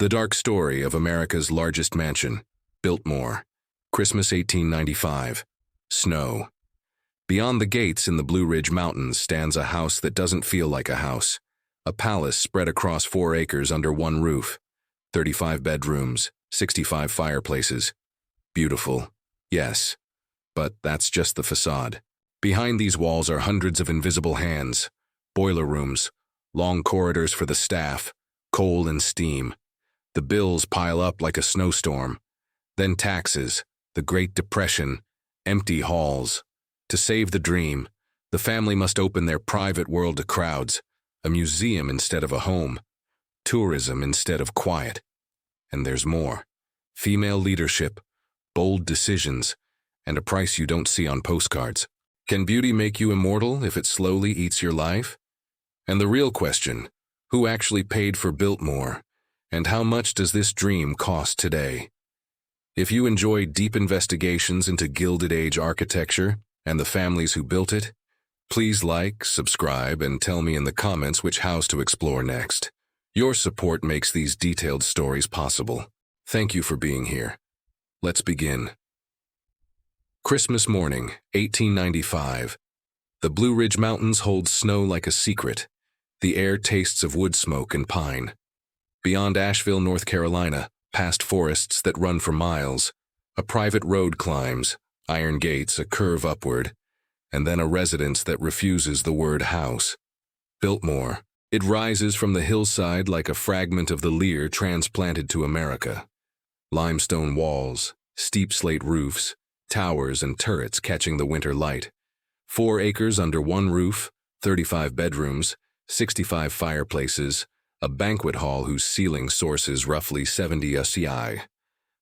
The dark story of America's largest mansion, Biltmore, Christmas 1895. Snow. Beyond the gates in the Blue Ridge Mountains stands a house that doesn't feel like a house. A palace spread across 4 acres under one roof. 35 bedrooms, 65 fireplaces. Beautiful, yes, but that's just the facade. Behind these walls are hundreds of invisible hands, boiler rooms, long corridors for the staff, coal and steam. The bills pile up like a snowstorm. Then taxes, the Great Depression, empty halls. To save the dream, the family must open their private world to crowds, a museum instead of a home, tourism instead of quiet. And there's more. Female leadership, bold decisions, and a price you don't see on postcards. Can beauty make you immortal if it slowly eats your life? And the real question, who actually paid for Biltmore? And how much does this dream cost today? If you enjoy deep investigations into Gilded Age architecture and the families who built it, please like, subscribe, and tell me in the comments which house to explore next. Your support makes these detailed stories possible. Thank you for being here. Let's begin. Christmas morning, 1895. The Blue Ridge Mountains hold snow like a secret. The air tastes of wood smoke and pine. Beyond Asheville, North Carolina, past forests that run for miles, a private road climbs, iron gates, a curve upward, and then a residence that refuses the word house. Biltmore. It rises from the hillside like a fragment of the Lear transplanted to America. Limestone walls, steep slate roofs, towers and turrets catching the winter light. 4 acres under one roof, 35 bedrooms, 65 fireplaces, a banquet hall whose ceiling sources roughly 70 SCI,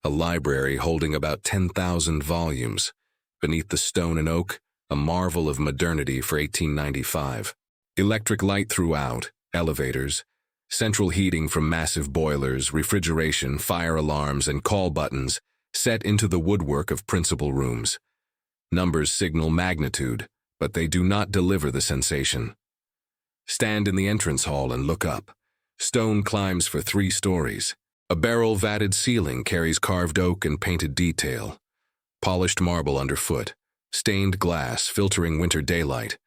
a library holding about 10,000 volumes. Beneath the stone and oak, a marvel of modernity for 1895. Electric light throughout, elevators, central heating from massive boilers, refrigeration, fire alarms, and call buttons set into the woodwork of principal rooms. Numbers signal magnitude, but they do not deliver the sensation. Stand in the entrance hall and look up. Stone climbs for 3 stories. A barrel-vatted ceiling carries carved oak and painted detail. Polished marble underfoot. Stained glass filtering winter daylight.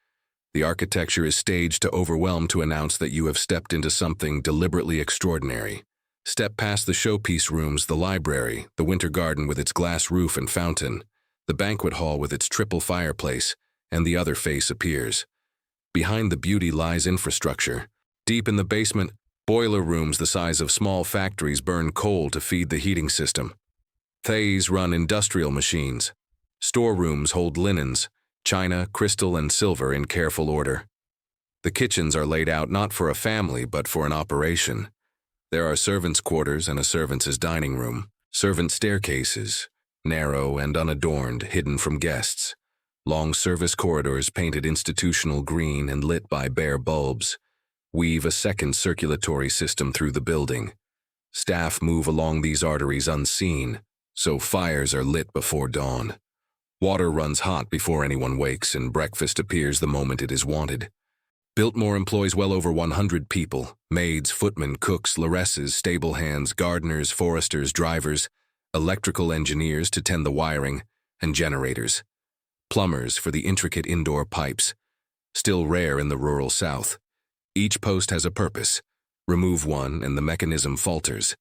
The architecture is staged to overwhelm to announce that you have stepped into something deliberately extraordinary. Step past the showpiece rooms, the library, the winter garden with its glass roof and fountain, the banquet hall with its triple fireplace, and the other face appears. Behind the beauty lies infrastructure. Deep in the basement, boiler rooms the size of small factories burn coal to feed the heating system. Thays run industrial machines. Storerooms hold linens, china, crystal, and silver in careful order. The kitchens are laid out not for a family but for an operation. There are servants' quarters and a servants' dining room, servant staircases, narrow and unadorned, hidden from guests. Long service corridors painted institutional green and lit by bare bulbs weave a second circulatory system through the building. Staff move along these arteries unseen, so fires are lit before dawn. Water runs hot before anyone wakes, and breakfast appears the moment it is wanted. Biltmore employs well over 100 people: maids, footmen, cooks, laresses, stable hands, gardeners, foresters, drivers, electrical engineers to tend the wiring, and generators. Plumbers for the intricate indoor pipes, still rare in the rural South. Each post has a purpose. Remove one and the mechanism falters.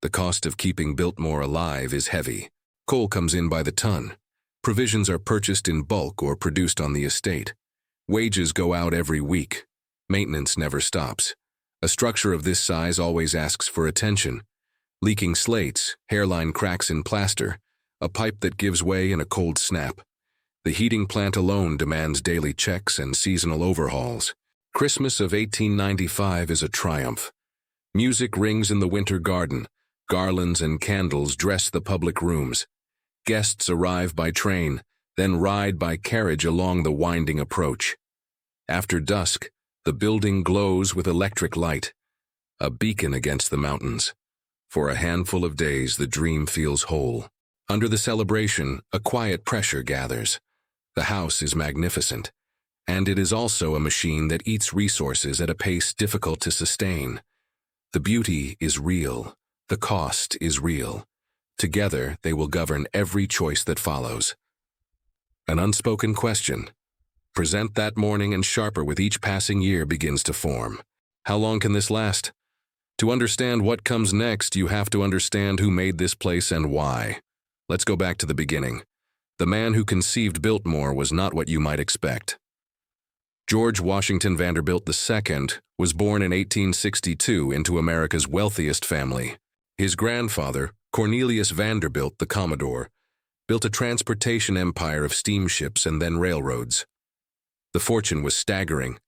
The cost of keeping Biltmore alive is heavy. Coal comes in by the ton. Provisions are purchased in bulk or produced on the estate. Wages go out every week. Maintenance never stops. A structure of this size always asks for attention. Leaking slates, hairline cracks in plaster, a pipe that gives way in a cold snap. The heating plant alone demands daily checks and seasonal overhauls. Christmas of 1895 is a triumph. Music rings in the winter garden. Garlands and candles dress the public rooms. Guests arrive by train, then ride by carriage along the winding approach. After dusk, the building glows with electric light, a beacon against the mountains. For a handful of days, the dream feels whole. Under the celebration, a quiet pressure gathers. The house is magnificent, and it is also a machine that eats resources at a pace difficult to sustain. The beauty is real, The cost is real. Together, they will govern every choice that follows. An unspoken question, present that morning and sharper with each passing year, begins to form. How long can this last? To understand what comes next, you have to understand who made this place and why. Let's go back to the beginning. The man who conceived Biltmore was not what you might expect. George Washington Vanderbilt II was born in 1862 into America's wealthiest family. His grandfather, Cornelius Vanderbilt, the Commodore, built a transportation empire of steamships and then railroads. The fortune was staggering.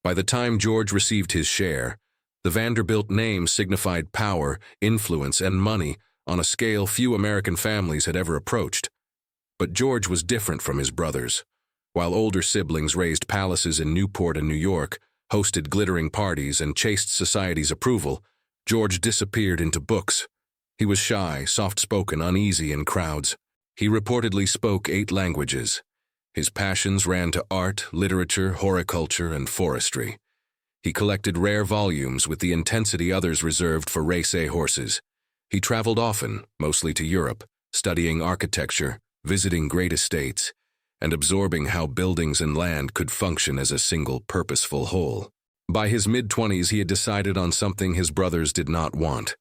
By the time George received his share, the Vanderbilt name signified power, influence, and money on a scale few American families had ever approached. But George was different from his brothers. While older siblings raised palaces in Newport and New York, hosted glittering parties, and chased society's approval, George disappeared into books. He was shy, soft-spoken, uneasy in crowds. He reportedly spoke 8 languages. His passions ran to art, literature, horticulture, and forestry. He collected rare volumes with the intensity others reserved for race A horses. He traveled often, mostly to Europe, studying architecture, visiting great estates, and absorbing how buildings and land could function as a single purposeful whole. By his mid-20s, he had decided on something his brothers did not want.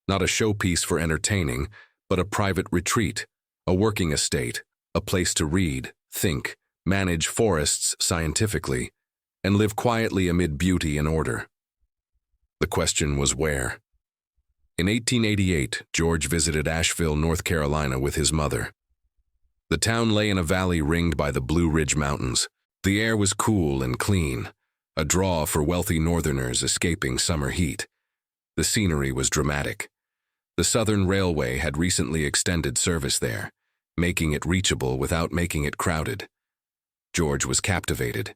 Not a showpiece for entertaining, but a private retreat, a working estate, a place to read, think, manage forests scientifically, and live quietly amid beauty and order. The question was where. In 1888, George visited Asheville, North Carolina with his mother. The town lay in a valley ringed by the Blue Ridge Mountains. The air was cool and clean, a draw for wealthy northerners escaping summer heat. The scenery was dramatic. The Southern Railway had recently extended service there, making it reachable without making it crowded. George was captivated.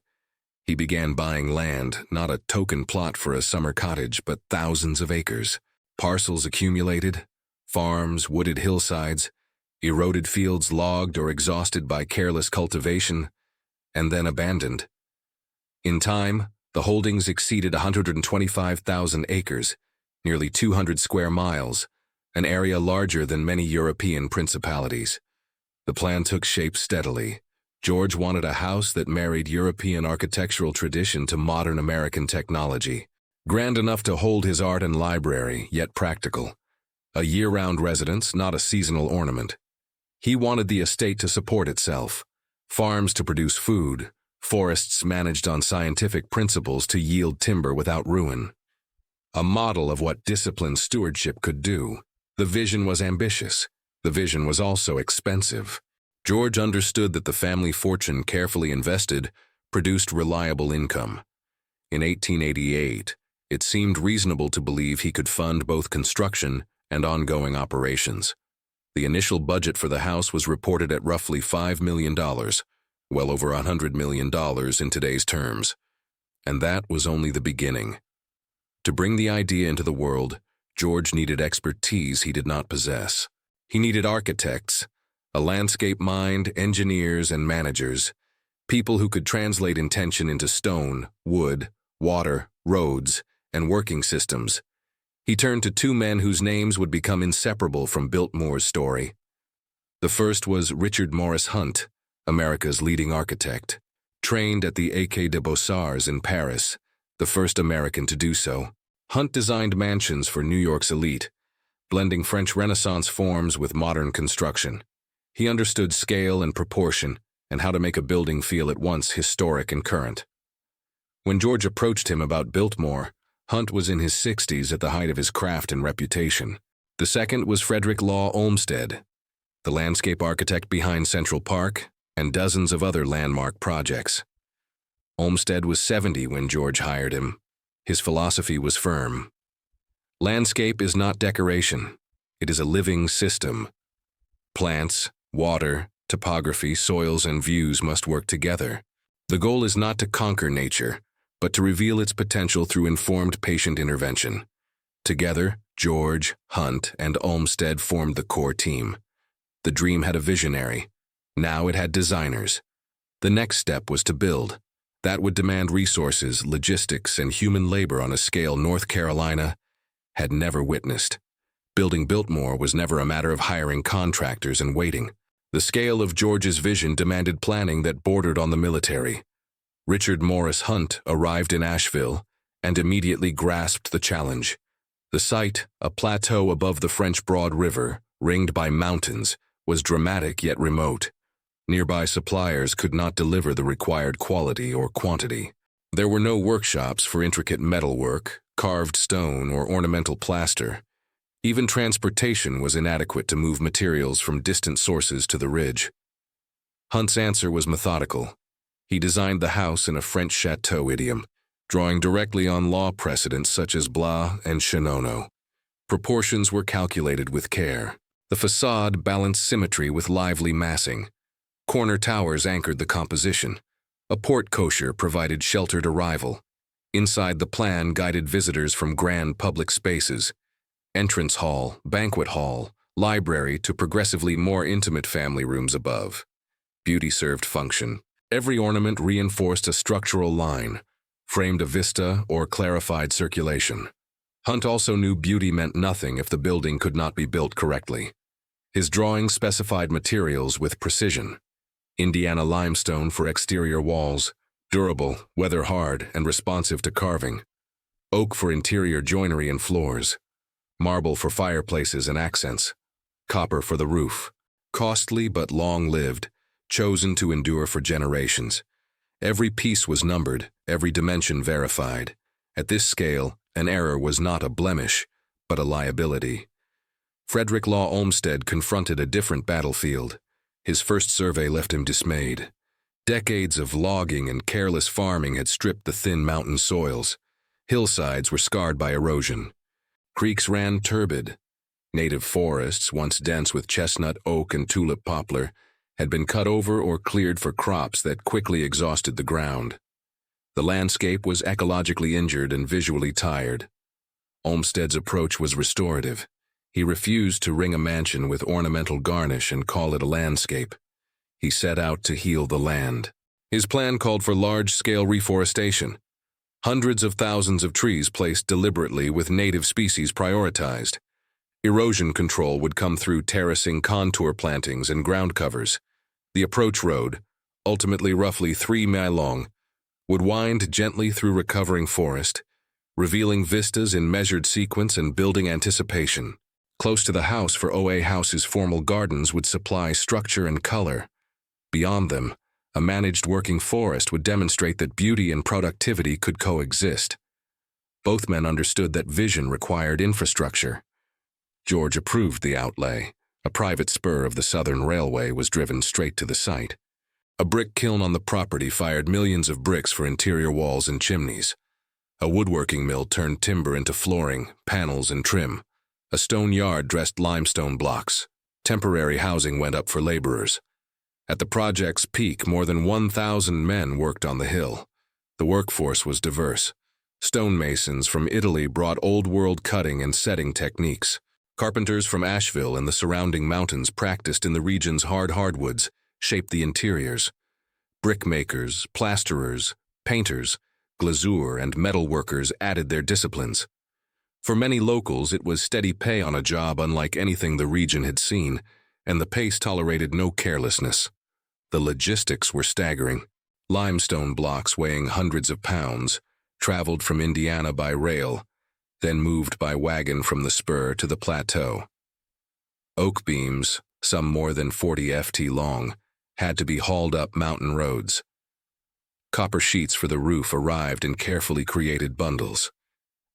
He began buying land, not a token plot for a summer cottage, but thousands of acres. Parcels accumulated, farms, wooded hillsides, eroded fields logged or exhausted by careless cultivation, and then abandoned. In time, the holdings exceeded 125,000 acres, nearly 200 square miles, an area larger than many European principalities. The plan took shape steadily. George wanted a house that married European architectural tradition to modern American technology, grand enough to hold his art and library, yet practical. A year-round residence, not a seasonal ornament. He wanted the estate to support itself, farms to produce food, forests managed on scientific principles to yield timber without ruin. A model of what disciplined stewardship could do. The vision was ambitious. The vision was also expensive. George understood that the family fortune carefully invested produced reliable income. In 1888, it seemed reasonable to believe he could fund both construction and ongoing operations. The initial budget for the house was reported at roughly $5 million, well over $100 million in today's terms. And that was only the beginning. To bring the idea into the world, George needed expertise he did not possess. He needed architects, a landscape mind, engineers, and managers, people who could translate intention into stone, wood, water, roads, and working systems. He turned to 2 men whose names would become inseparable from Biltmore's story. The first was Richard Morris Hunt, America's leading architect, trained at the École des Beaux-Arts in Paris, the first American to do so. Hunt designed mansions for New York's elite, blending French Renaissance forms with modern construction. He understood scale and proportion and how to make a building feel at once historic and current. When George approached him about Biltmore, Hunt was in his 60s at the height of his craft and reputation. The second was Frederick Law Olmsted, the landscape architect behind Central Park and dozens of other landmark projects. Olmsted was 70 when George hired him. His philosophy was firm. Landscape is not decoration. It is a living system. Plants, water, topography, soils, and views must work together. The goal is not to conquer nature, but to reveal its potential through informed patient intervention. Together, George, Hunt, and Olmsted formed the core team. The dream had a visionary. Now it had designers. The next step was to build. That would demand resources, logistics, and human labor on a scale North Carolina had never witnessed. Building Biltmore was never a matter of hiring contractors and waiting. The scale of George's vision demanded planning that bordered on the military. Richard Morris Hunt arrived in Asheville and immediately grasped the challenge. The site, a plateau above the French Broad River, ringed by mountains, was dramatic yet remote. Nearby suppliers could not deliver the required quality or quantity. There were no workshops for intricate metalwork, carved stone, or ornamental plaster. Even transportation was inadequate to move materials from distant sources to the ridge. Hunt's answer was methodical. He designed the house in a French chateau idiom, drawing directly on law precedents such as Blois and Chenono. Proportions were calculated with care. The facade balanced symmetry with lively massing. Corner towers anchored the composition. A porte-cochere provided sheltered arrival. Inside the plan guided visitors from grand public spaces, entrance hall, banquet hall, library to progressively more intimate family rooms above. Beauty served function. Every ornament reinforced a structural line, framed a vista, or clarified circulation. Hunt also knew beauty meant nothing if the building could not be built correctly. His drawings specified materials with precision. Indiana limestone for exterior walls, durable, weather-hard, and responsive to carving. Oak for interior joinery and floors. Marble for fireplaces and accents. Copper for the roof. Costly but long-lived, chosen to endure for generations. Every piece was numbered, every dimension verified. At this scale, an error was not a blemish, but a liability. Frederick Law Olmsted confronted a different battlefield. His first survey left him dismayed. Decades of logging and careless farming had stripped the thin mountain soils. Hillsides were scarred by erosion. Creeks ran turbid. Native forests, once dense with chestnut, oak, and tulip poplar, had been cut over or cleared for crops that quickly exhausted the ground. The landscape was ecologically injured and visually tired. Olmsted's approach was restorative. He refused to ring a mansion with ornamental garnish and call it a landscape. He set out to heal the land. His plan called for large-scale reforestation. Hundreds of thousands of trees placed deliberately with native species prioritized. Erosion control would come through terracing contour plantings and ground covers. The approach road, ultimately roughly 3 miles long, would wind gently through recovering forest, revealing vistas in measured sequence and building anticipation. Close to the house for OA House's formal gardens would supply structure and color. Beyond them, a managed working forest would demonstrate that beauty and productivity could coexist. Both men understood that vision required infrastructure. George approved the outlay. A private spur of the Southern Railway was driven straight to the site. A brick kiln on the property fired millions of bricks for interior walls and chimneys. A woodworking mill turned timber into flooring, panels, and trim. A stone yard dressed limestone blocks. Temporary housing went up for laborers. At the project's peak, more than 1,000 men worked on the hill. The workforce was diverse. Stonemasons from Italy brought old-world cutting and setting techniques. Carpenters from Asheville and the surrounding mountains practiced in the region's hard hardwoods, shaped the interiors. Brickmakers, plasterers, painters, glazier, and metal workers added their disciplines. For many locals, it was steady pay on a job unlike anything the region had seen, and the pace tolerated no carelessness. The logistics were staggering. Limestone blocks weighing hundreds of pounds traveled from Indiana by rail, then moved by wagon from the spur to the plateau. Oak beams, some more than 40 ft long, had to be hauled up mountain roads. Copper sheets for the roof arrived in carefully created bundles.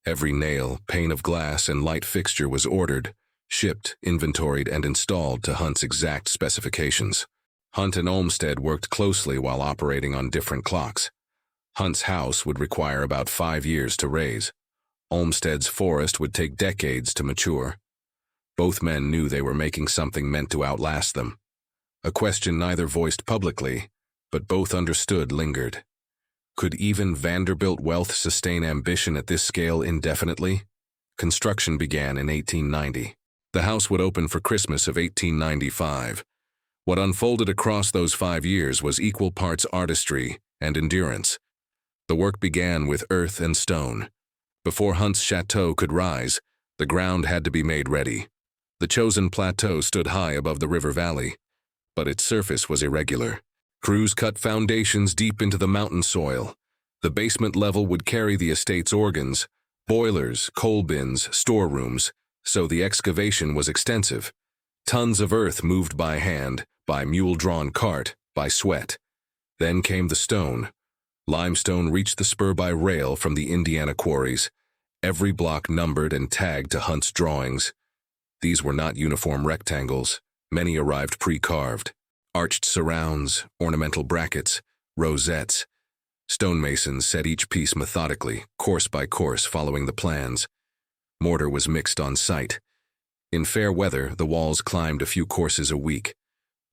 Every nail, pane of glass, and light fixture was ordered, shipped, inventoried, and installed to Hunt's exact specifications. Hunt and Olmsted worked closely while operating on different clocks. Hunt's house would require about 5 years to raise. Olmsted's forest would take decades to mature. Both men knew they were making something meant to outlast them. A question neither voiced publicly, but both understood lingered. Could even Vanderbilt wealth sustain ambition at this scale indefinitely? Construction began in 1890. The house would open for Christmas of 1895. What unfolded across those 5 years was equal parts artistry and endurance. The work began with earth and stone. Before Hunt's chateau could rise, The ground had to be made ready. The chosen plateau stood high above the river valley, but its surface was irregular. Crews cut foundations deep into the mountain soil. The basement level would carry the estate's organs, boilers, coal bins, storerooms, so the excavation was extensive. Tons of earth moved by hand, by mule-drawn cart, by sweat. Then came the stone. Limestone reached the spur by rail from the Indiana quarries, every block numbered and tagged to Hunt's drawings. These were not uniform rectangles. Many arrived pre-carved. Arched surrounds, ornamental brackets, rosettes. Stonemasons set each piece methodically, course by course, following the plans. Mortar was mixed on site. In fair weather, the walls climbed a few courses a week.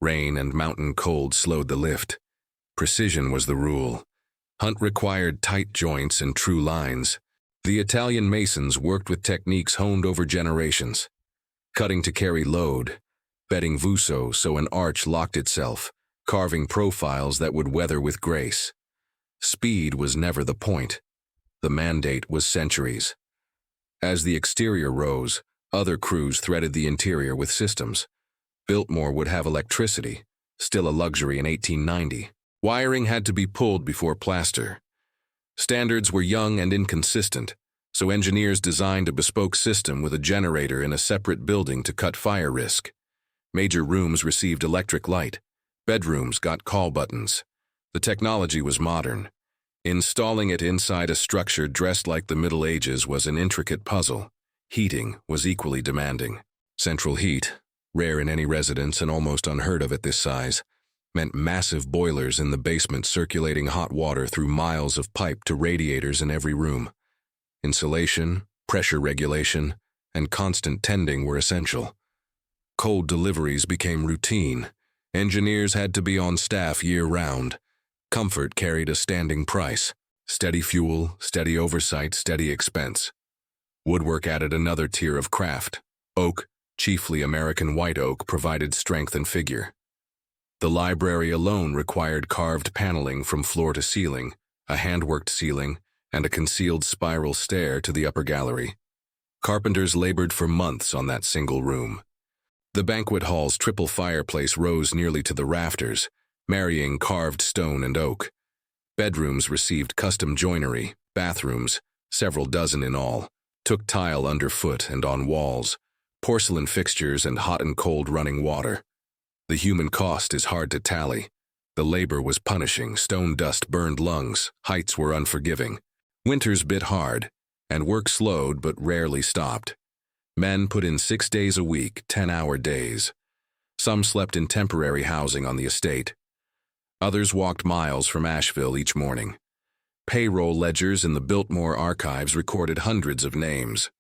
Rain and mountain cold slowed the lift. Precision was the rule. Hunt required tight joints and true lines. The Italian masons worked with techniques honed over generations. Cutting to carry load, bedding vuso so an arch locked itself, carving profiles that would weather with grace. Speed was never the point. The mandate was centuries. As the exterior rose, other crews threaded the interior with systems. Biltmore would have electricity, still a luxury in 1890. Wiring had to be pulled before plaster. Standards were young and inconsistent, so engineers designed a bespoke system with a generator in a separate building to cut fire risk. Major rooms received electric light. Bedrooms got call buttons. The technology was modern. Installing it inside a structure dressed like the Middle Ages was an intricate puzzle. Heating was equally demanding. Central heat, rare in any residence and almost unheard of at this size, meant massive boilers in the basement circulating hot water through miles of pipe to radiators in every room. Insulation, pressure regulation, and constant tending were essential. Cold deliveries became routine. Engineers had to be on staff year-round. Comfort carried a standing price. Steady fuel, steady oversight, steady expense. Woodwork added another tier of craft. Oak, chiefly American white oak, provided strength and figure. The library alone required carved paneling from floor to ceiling, a hand-worked ceiling, and a concealed spiral stair to the upper gallery. Carpenters labored for months on that single room. The banquet hall's triple fireplace rose nearly to the rafters, marrying carved stone and oak. Bedrooms received custom joinery. Bathrooms, several dozen in all, took tile underfoot and on walls, porcelain fixtures and hot and cold running water. The human cost is hard to tally. The labor was punishing, stone dust burned lungs, heights were unforgiving. Winters bit hard, and work slowed but rarely stopped. Men put in 6 days a week, 10-hour days. Some slept in temporary housing on the estate. Others walked miles from Asheville each morning. Payroll ledgers in the Biltmore archives recorded hundreds of names.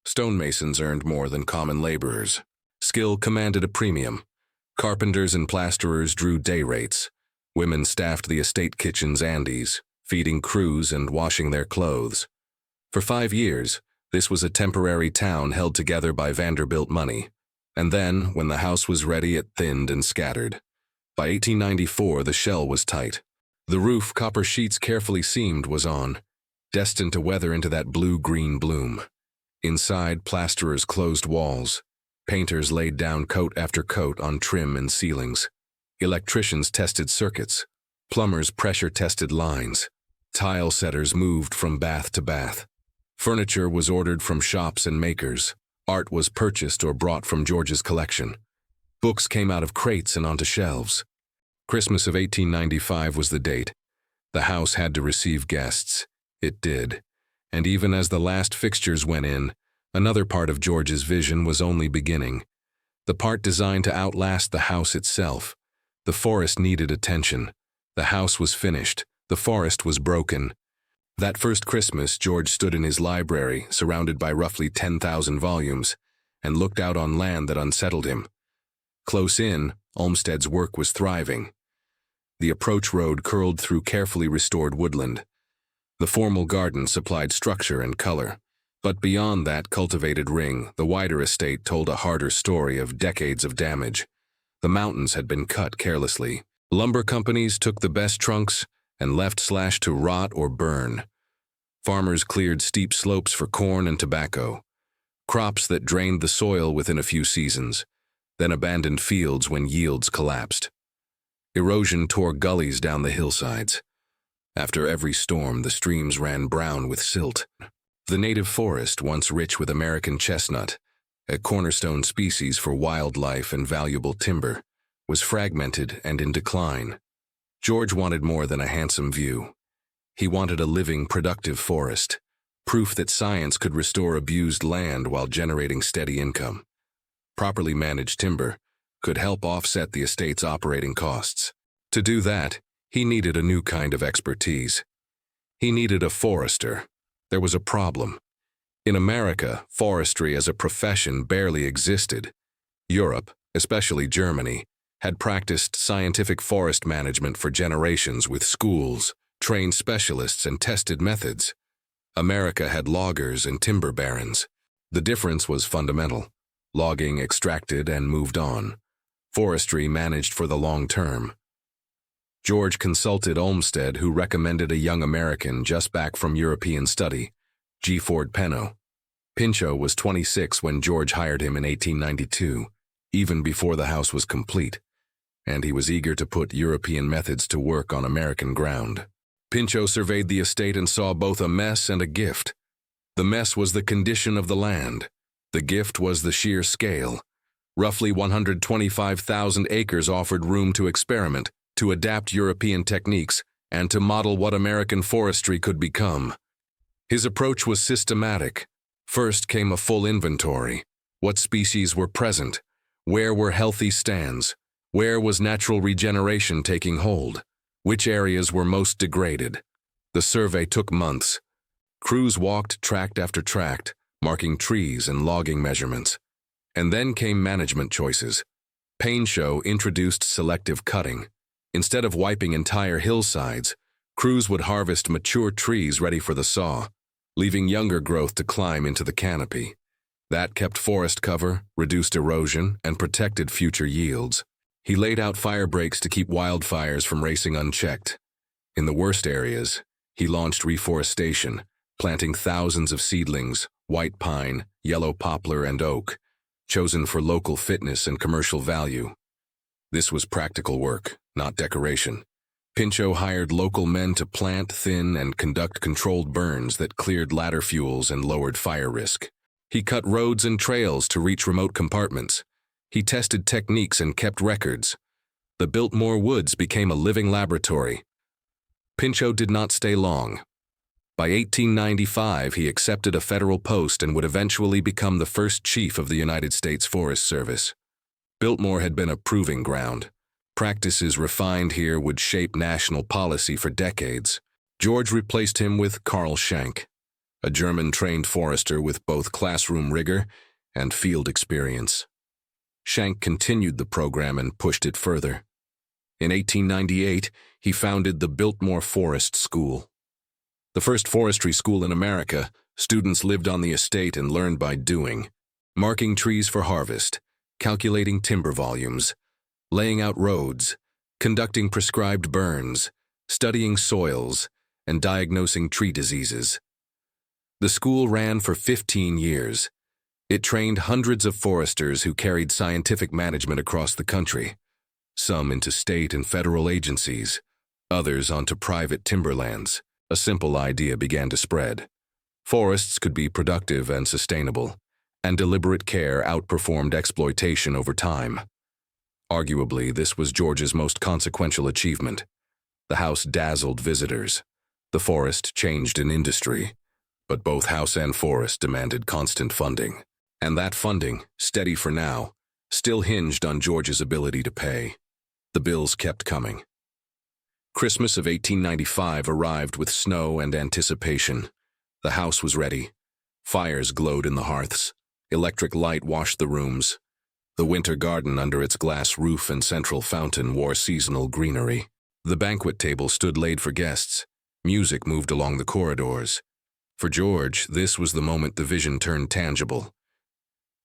Stonemasons earned more than common laborers. Skill commanded a premium. Carpenters and plasterers drew day rates. Women staffed the estate kitchen's Andes, feeding crews and washing their clothes. For 5 years, this was a temporary town held together by Vanderbilt money. And then, when the house was ready, it thinned and scattered. By 1894, the shell was tight. The roof, copper sheets carefully seamed, was on, destined to weather into that blue-green bloom. Inside, plasterers closed walls. Painters laid down coat after coat on trim and ceilings. Electricians tested circuits. Plumbers pressure-tested lines. Tile setters moved from bath to bath. Furniture was ordered from shops and makers. Art was purchased or brought from George's collection. Books came out of crates and onto shelves. Christmas of 1895 was the date. The house had to receive guests. It did. And even as the last fixtures went in, another part of George's vision was only beginning. The part designed to outlast the house itself. The forest needed attention. The house was finished. The forest was broken. That first Christmas, George stood in his library, surrounded by roughly 10,000 volumes, and looked out on land that unsettled him. Close in, Olmsted's work was thriving. The approach road curled through carefully restored woodland. The formal garden supplied structure and color. But beyond that cultivated ring, the wider estate told a harder story of decades of damage. The mountains had been cut carelessly. Lumber companies took the best trunks and left slashed to rot or burn. Farmers cleared steep slopes for corn and tobacco. Crops that drained the soil within a few seasons, then abandoned fields when yields collapsed. Erosion tore gullies down the hillsides. After every storm, the streams ran brown with silt. The native forest, once rich with American chestnut, a cornerstone species for wildlife and valuable timber, was fragmented and in decline. George wanted more than a handsome view. He wanted a living, productive forest, proof that science could restore abused land while generating steady income. Properly managed timber could help offset the estate's operating costs. To do that, he needed a new kind of expertise. He needed a forester. There was a problem. In America, forestry as a profession barely existed. Europe, especially Germany, had practiced scientific forest management for generations with schools, trained specialists, and tested methods. America had loggers and timber barons. The difference was fundamental. Logging extracted and moved on. Forestry managed for the long term. George consulted Olmsted, who recommended a young American just back from European study, G. Ford Pennow. Pinchot was 26 when George hired him in 1892, even before the house was complete, and he was eager to put European methods to work on American ground. Pinchot surveyed the estate and saw both a mess and a gift. The mess was the condition of the land. The gift was the sheer scale. Roughly 125,000 acres offered room to experiment, to adapt European techniques, and to model what American forestry could become. His approach was systematic. First came a full inventory. What species were present? Where were healthy stands? Where was natural regeneration taking hold? Which areas were most degraded? The survey took months. Crews walked tract after tract, marking trees and logging measurements. And then came management choices. Pinchot introduced selective cutting. Instead of wiping entire hillsides, crews would harvest mature trees ready for the saw, leaving younger growth to climb into the canopy. That kept forest cover, reduced erosion, and protected future yields. He laid out fire breaks to keep wildfires from racing unchecked. In the worst areas, he launched reforestation, planting thousands of seedlings, white pine, yellow poplar, and oak, chosen for local fitness and commercial value. This was practical work, not decoration. Pinchot hired local men to plant, thin, and conduct controlled burns that cleared ladder fuels and lowered fire risk. He cut roads and trails to reach remote compartments. He tested techniques and kept records. The Biltmore woods became a living laboratory. Pinchot did not stay long. By 1895, he accepted a federal post and would eventually become the first chief of the United States Forest Service. Biltmore had been a proving ground. Practices refined here would shape national policy for decades. George replaced him with Karl Schenk, a German-trained forester with both classroom rigor and field experience. Schenk continued the program and pushed it further. In 1898, he founded the Biltmore Forest School. The first forestry school in America, students lived on the estate and learned by doing, marking trees for harvest, calculating timber volumes, laying out roads, conducting prescribed burns, studying soils, and diagnosing tree diseases. The school ran for 15 years. It trained hundreds of foresters who carried scientific management across the country, some into state and federal agencies, others onto private timberlands. A simple idea began to spread. Forests could be productive and sustainable, and deliberate care outperformed exploitation over time. Arguably, this was George's most consequential achievement. The house dazzled visitors. The forest changed an industry, but both house and forest demanded constant funding. And that funding, steady for now, still hinged on George's ability to pay. The bills kept coming. Christmas of 1895 arrived with snow and anticipation. The house was ready. Fires glowed in the hearths. Electric light washed the rooms. The winter garden under its glass roof and central fountain wore seasonal greenery. The banquet table stood laid for guests. Music moved along the corridors. For George, this was the moment the vision turned tangible.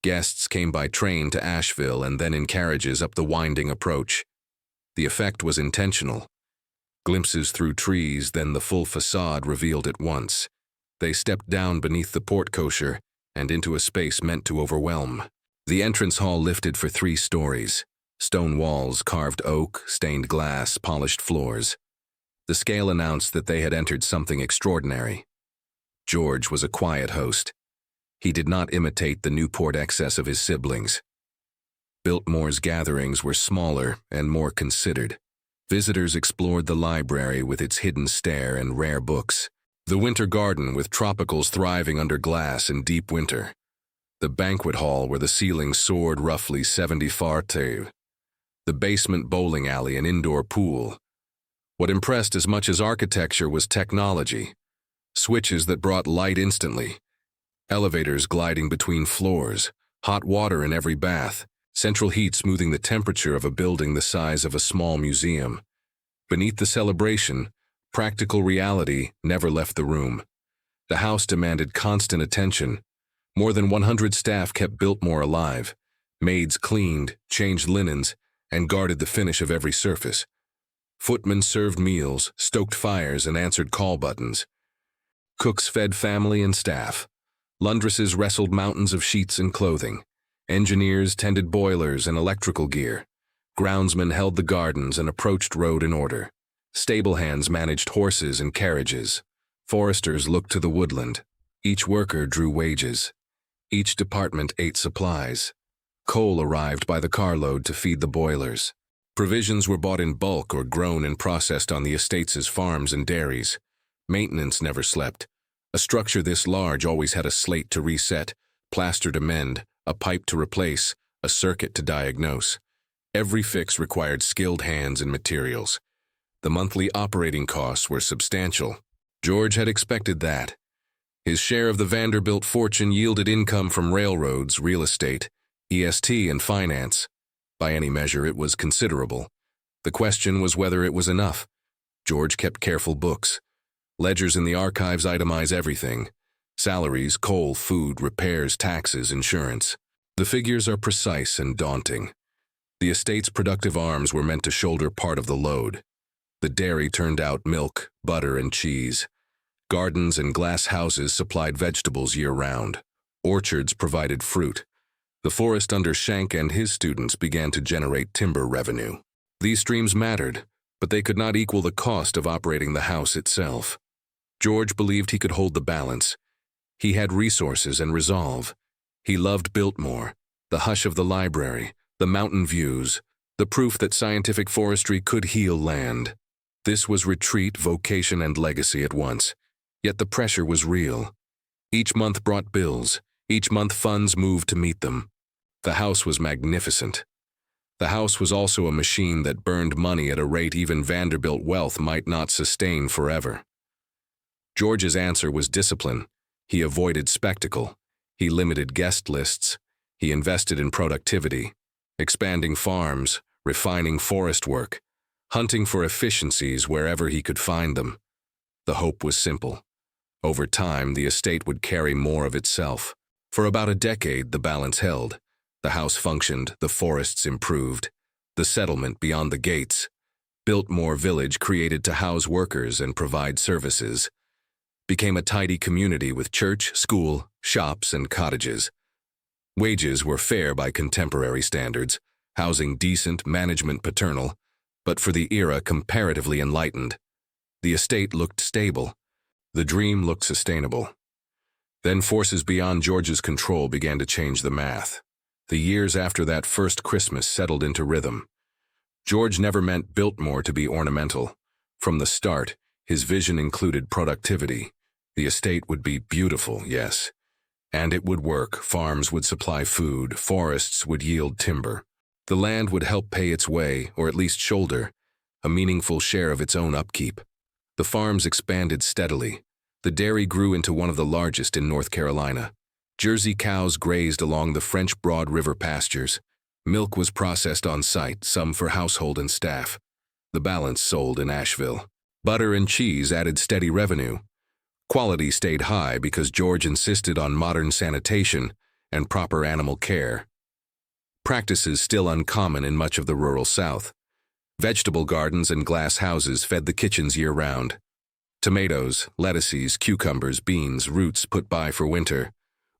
Guests came by train to Asheville and then in carriages up the winding approach. The effect was intentional. Glimpses through trees, then the full facade revealed at once. They stepped down beneath the porte cochere and into a space meant to overwhelm. The entrance hall lifted for 3 stories. Stone walls, carved oak, stained glass, polished floors. The scale announced that they had entered something extraordinary. George was a quiet host. He did not imitate the Newport excess of his siblings. Biltmore's gatherings were smaller and more considered. Visitors explored the library with its hidden stair and rare books, the winter garden with tropicals thriving under glass in deep winter, the banquet hall where the ceiling soared roughly 70 feet, the basement bowling alley and indoor pool. What impressed as much as architecture was technology. Switches that brought light instantly, elevators gliding between floors, hot water in every bath, central heat smoothing the temperature of a building the size of a small museum. Beneath the celebration, practical reality never left the room. The house demanded constant attention. More than 100 staff kept Biltmore alive. Maids cleaned, changed linens, and guarded the finish of every surface. Footmen served meals, stoked fires, and answered call buttons. Cooks fed family and staff. Laundresses wrestled mountains of sheets and clothing. Engineers tended boilers and electrical gear. Groundsmen held the gardens and approached road and order. Stable hands managed horses and carriages. Foresters looked to the woodland. Each worker drew wages. Each department ate supplies. Coal arrived by the carload to feed the boilers. Provisions were bought in bulk or grown and processed on the estates' farms and dairies. Maintenance never slept. A structure this large always had a slate to reset, plaster to mend, a pipe to replace, a circuit to diagnose. Every fix required skilled hands and materials. The monthly operating costs were substantial. George had expected that. His share of the Vanderbilt fortune yielded income from railroads, real estate, EST, and finance. By any measure, it was considerable. The question was whether it was enough. George kept careful books. Ledgers in the archives itemize everything: salaries, coal, food, repairs, taxes, insurance. The figures are precise and daunting. The estate's productive arms were meant to shoulder part of the load. The dairy turned out milk, butter, and cheese. Gardens and glass houses supplied vegetables year-round. Orchards provided fruit. The forest under Schenck and his students began to generate timber revenue. These streams mattered, but they could not equal the cost of operating the house itself. George believed he could hold the balance. He had resources and resolve. He loved Biltmore, the hush of the library, the mountain views, the proof that scientific forestry could heal land. This was retreat, vocation, and legacy at once. Yet the pressure was real. Each month brought bills. Each month funds moved to meet them. The house was magnificent. The house was also a machine that burned money at a rate even Vanderbilt wealth might not sustain forever. George's answer was discipline. He avoided spectacle. He limited guest lists. He invested in productivity, expanding farms, refining forest work, hunting for efficiencies wherever he could find them. The hope was simple. Over time, the estate would carry more of itself. For about a decade, the balance held. The house functioned, the forests improved. The settlement beyond the gates, Biltmore Village, created to house workers and provide services, became a tidy community with church, school, shops, and cottages. Wages were fair by contemporary standards, housing decent, management paternal, but for the era comparatively enlightened. The estate looked stable. The dream looked sustainable. Then forces beyond George's control began to change the math. The years after that first Christmas settled into rhythm. George never meant Biltmore to be ornamental. From the start, his vision included productivity. The estate would be beautiful, yes. And it would work. Farms would supply food. Forests would yield timber. The land would help pay its way, or at least shoulder, a meaningful share of its own upkeep. The farms expanded steadily. The dairy grew into one of the largest in North Carolina. Jersey cows grazed along the French Broad River pastures. Milk was processed on site, some for household and staff. The balance sold in Asheville. Butter and cheese added steady revenue. Quality stayed high because George insisted on modern sanitation and proper animal care. Practices still uncommon in much of the rural South. Vegetable gardens and glass houses fed the kitchens year-round. Tomatoes, lettuces, cucumbers, beans, roots put by for winter.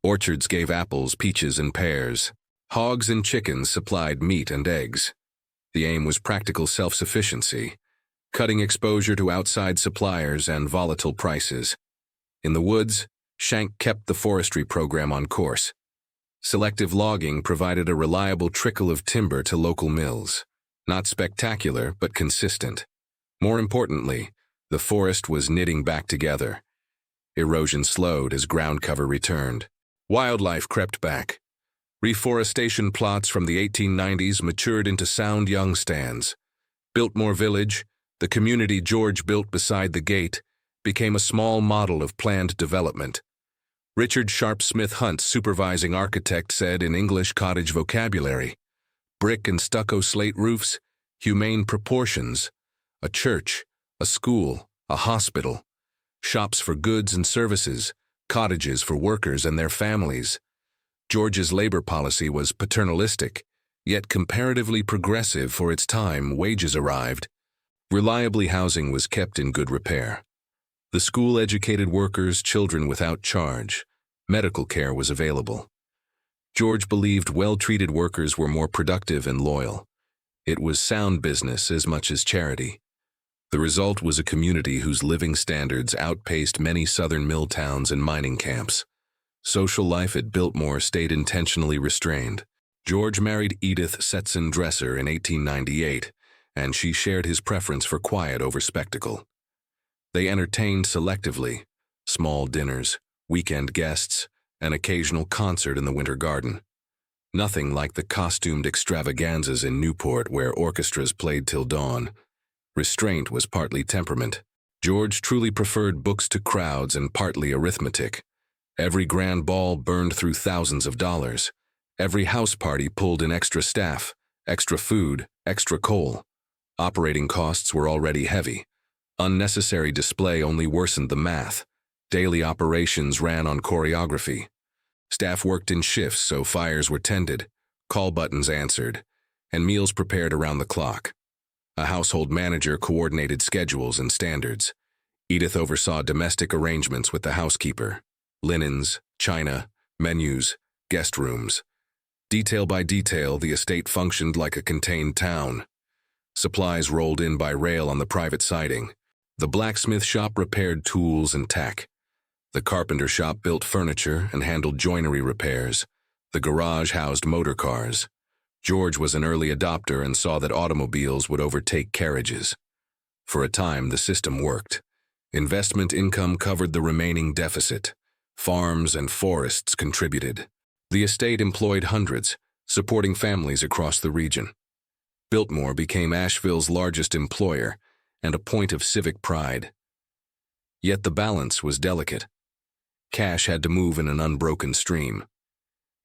Orchards gave apples, peaches, and pears. Hogs and chickens supplied meat and eggs. The aim was practical self-sufficiency, cutting exposure to outside suppliers and volatile prices. In the woods, Schenck kept the forestry program on course. Selective logging provided a reliable trickle of timber to local mills. Not spectacular, but consistent. More importantly, the forest was knitting back together. Erosion slowed as ground cover returned. Wildlife crept back. Reforestation plots from the 1890s matured into sound young stands. Biltmore Village, the community George built beside the gate, became a small model of planned development. Richard Sharp Smith Hunt, supervising architect, said in English cottage vocabulary, brick and stucco slate roofs, humane proportions, a church, a school, a hospital, shops for goods and services, cottages for workers and their families. George's labor policy was paternalistic, yet comparatively progressive for its time. Wages arrived. Reliably, housing was kept in good repair. The school educated workers' children without charge. Medical care was available. George believed well-treated workers were more productive and loyal. It was sound business as much as charity. The result was a community whose living standards outpaced many southern mill towns and mining camps. Social life at Biltmore stayed intentionally restrained. George married Edith Setson Dresser in 1898, and she shared his preference for quiet over spectacle. They entertained selectively, small dinners, weekend guests, an occasional concert in the winter garden. Nothing like the costumed extravaganzas in Newport where orchestras played till dawn. Restraint was partly temperament. George truly preferred books to crowds and partly arithmetic. Every grand ball burned through thousands of dollars. Every house party pulled in extra staff, extra food, extra coal. Operating costs were already heavy. Unnecessary display only worsened the math. Daily operations ran on choreography. Staff worked in shifts so fires were tended, call buttons answered, and meals prepared around the clock. A household manager coordinated schedules and standards. Edith oversaw domestic arrangements with the housekeeper. Linens, china, menus, guest rooms. Detail by detail, the estate functioned like a contained town. Supplies rolled in by rail on the private siding. The blacksmith shop repaired tools and tech. The carpenter shop built furniture and handled joinery repairs. The garage housed motor cars. George was an early adopter and saw that automobiles would overtake carriages. For a time, the system worked. Investment income covered the remaining deficit. Farms and forests contributed. The estate employed hundreds, supporting families across the region. Biltmore became Asheville's largest employer and a point of civic pride. Yet the balance was delicate. Cash had to move in an unbroken stream.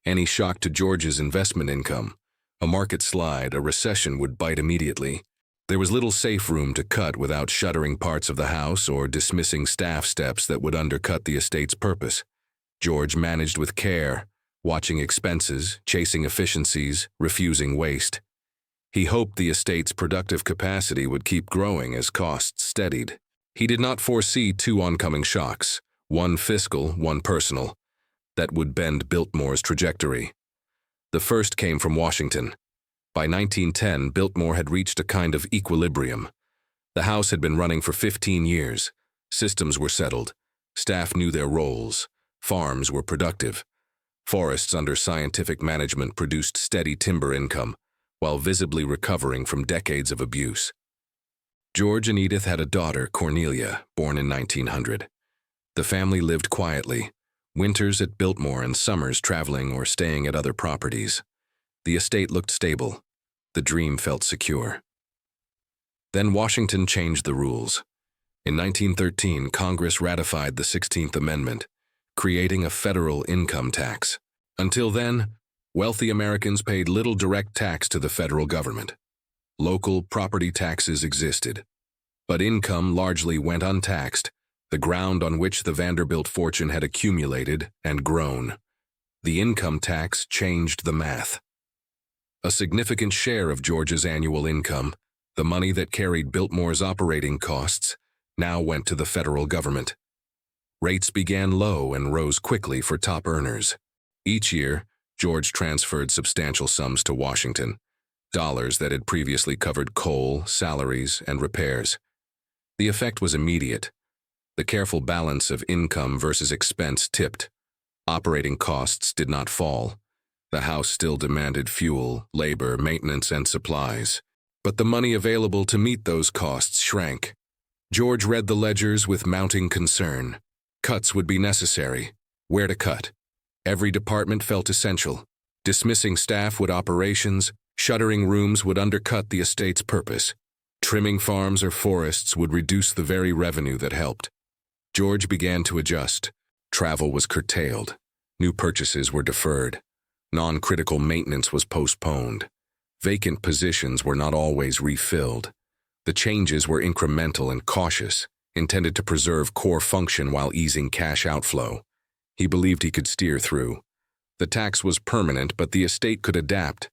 Any shock to George's investment income, a market slide, a recession would bite immediately. There was little safe room to cut without shuttering parts of the house or dismissing staff steps that would undercut the estate's purpose. George managed with care, watching expenses, chasing efficiencies, refusing waste. He hoped the estate's productive capacity would keep growing as costs steadied. He did not foresee two oncoming shocks, one fiscal, one personal, that would bend Biltmore's trajectory. The first came from Washington. By 1910, Biltmore had reached a kind of equilibrium. The house had been running for 15 years. Systems were settled. Staff knew their roles. Farms were productive. Forests under scientific management produced steady timber income, while visibly recovering from decades of abuse. George and Edith had a daughter, Cornelia, born in 1900. The family lived quietly, winters at Biltmore and summers traveling or staying at other properties. The estate looked stable. The dream felt secure. Then Washington changed the rules. In 1913, Congress ratified the 16th Amendment, creating a federal income tax. Until then, wealthy Americans paid little direct tax to the federal government. Local property taxes existed, but income largely went untaxed, the ground on which the Vanderbilt fortune had accumulated and grown. The income tax changed the math. A significant share of George's annual income, the money that carried Biltmore's operating costs, now went to the federal government. Rates began low and rose quickly for top earners. Each year, George transferred substantial sums to Washington, dollars that had previously covered coal, salaries, and repairs. The effect was immediate. The careful balance of income versus expense tipped. Operating costs did not fall. The house still demanded fuel, labor, maintenance, and supplies. But the money available to meet those costs shrank. George read the ledgers with mounting concern. Cuts would be necessary. Where to cut? Every department felt essential. Dismissing staff would operations, shuttering rooms would undercut the estate's purpose. Trimming farms or forests would reduce the very revenue that helped. George began to adjust. Travel was curtailed. New purchases were deferred. Non-critical maintenance was postponed. Vacant positions were not always refilled. The changes were incremental and cautious, intended to preserve core function while easing cash outflow. He believed he could steer through. The tax was permanent, but the estate could adapt.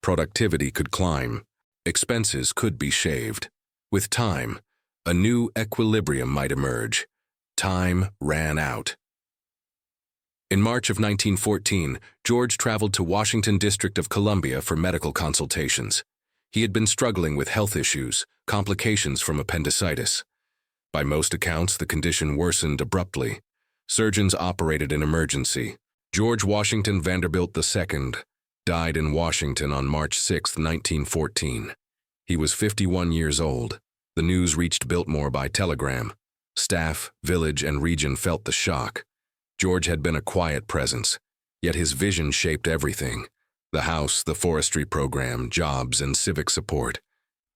Productivity could climb. Expenses could be shaved. With time, a new equilibrium might emerge. Time ran out. In March of 1914, George traveled to Washington District of Columbia for medical consultations. He had been struggling with health issues, complications from appendicitis. By most accounts, the condition worsened abruptly. Surgeons operated in emergency. George Washington Vanderbilt II died in Washington on March 6, 1914. He was 51 years old. The news reached Biltmore by telegram. Staff, village, and region felt the shock. George had been a quiet presence, yet his vision shaped everything. The house, the forestry program, jobs, and civic support.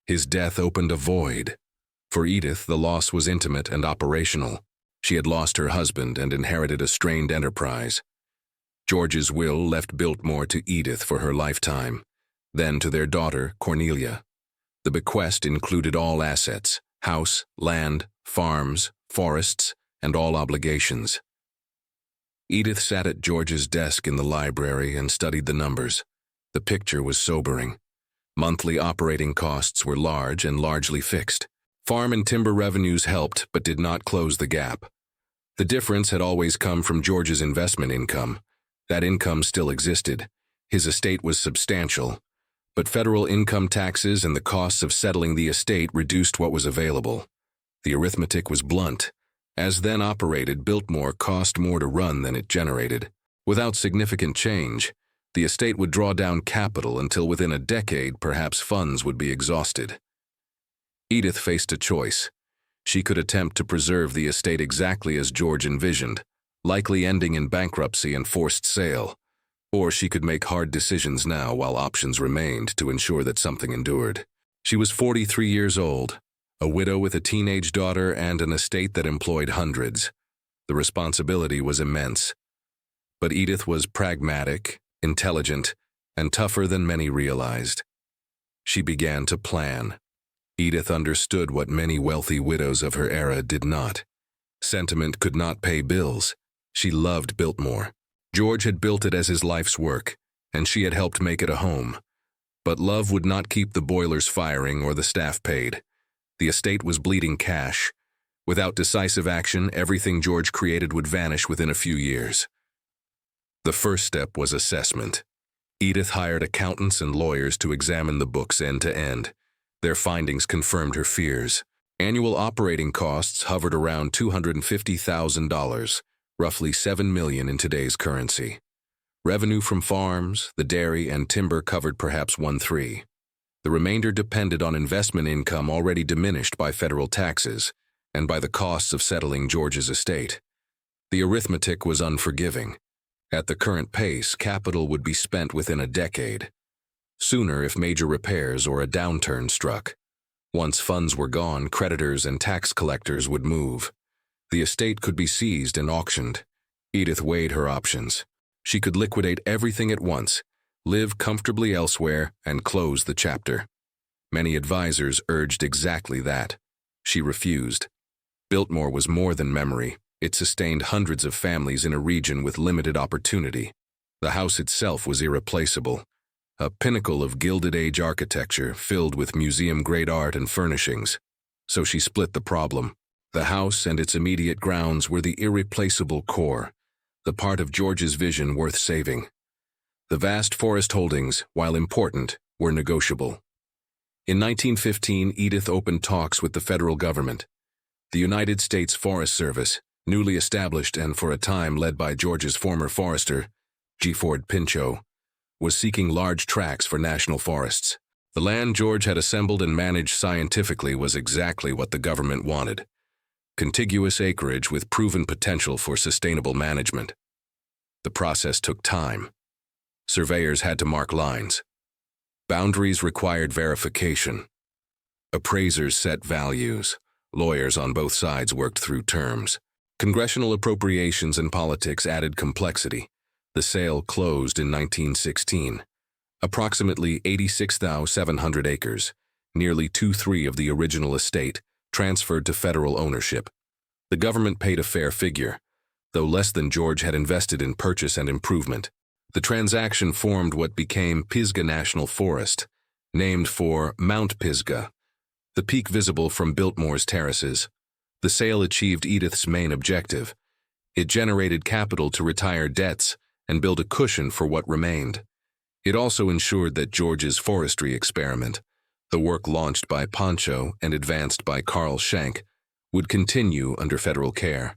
His death opened a void. For Edith, the loss was intimate and operational. She had lost her husband and inherited a strained enterprise. George's will left Biltmore to Edith for her lifetime, then to their daughter, Cornelia. The bequest included all assets, house, land, farms, forests, and all obligations. Edith sat at George's desk in the library and studied the numbers. The picture was sobering. Monthly operating costs were large and largely fixed. Farm and timber revenues helped but did not close the gap. The difference had always come from George's investment income. That income still existed. His estate was substantial, but federal income taxes and the costs of settling the estate reduced what was available. The arithmetic was blunt. As then operated, Biltmore cost more to run than it generated. Without significant change, the estate would draw down capital until within a decade perhaps funds would be exhausted. Edith faced a choice. She could attempt to preserve the estate exactly as George envisioned, likely ending in bankruptcy and forced sale. Or she could make hard decisions now while options remained to ensure that something endured. She was 43 years old, a widow with a teenage daughter and an estate that employed hundreds. The responsibility was immense. But Edith was pragmatic, intelligent, and tougher than many realized. She began to plan. Edith understood what many wealthy widows of her era did not. Sentiment could not pay bills. She loved Biltmore. George had built it as his life's work, and she had helped make it a home. But love would not keep the boilers firing or the staff paid. The estate was bleeding cash. Without decisive action, everything George created would vanish within a few years. The first step was assessment. Edith hired accountants and lawyers to examine the books end to end. Their findings confirmed her fears. Annual operating costs hovered around $250,000, roughly $7 million in today's currency. Revenue from farms, the dairy, and timber covered perhaps 1/3. The remainder depended on investment income already diminished by federal taxes and by the costs of settling George's estate. The arithmetic was unforgiving. At the current pace, capital would be spent within a decade. Sooner if major repairs or a downturn struck. Once funds were gone, creditors and tax collectors would move. The estate could be seized and auctioned. Edith weighed her options. She could liquidate everything at once, live comfortably elsewhere, and close the chapter. Many advisors urged exactly that. She refused. Biltmore was more than memory. It sustained hundreds of families in a region with limited opportunity. The house itself was irreplaceable. A pinnacle of Gilded Age architecture filled with museum-grade art and furnishings. So she split the problem. The house and its immediate grounds were the irreplaceable core. the part of George's vision worth saving. The vast forest holdings, while important, were negotiable. In 1915, Edith opened talks with the federal government. The United States Forest Service, newly established and for a time led by George's former forester, Gifford Pinchot, was seeking large tracts for national forests. The land George had assembled and managed scientifically was exactly what the government wanted: contiguous acreage with proven potential for sustainable management. The process took time. Surveyors had to mark lines. Boundaries required verification. Appraisers set values. Lawyers on both sides worked through terms. Congressional appropriations and politics added complexity. The sale closed in 1916. Approximately 86,700 acres, nearly 2/3 of the original estate, transferred to federal ownership. The government paid a fair figure, though less than George had invested in purchase and improvement. The transaction formed what became Pisgah National Forest, named for Mount Pisgah, the peak visible from Biltmore's terraces. The sale achieved Edith's main objective. It generated capital to retire debts and build a cushion for what remained. It also ensured that George's forestry experiment, the work launched by Pinchot and advanced by Carl Schenck, would continue under federal care.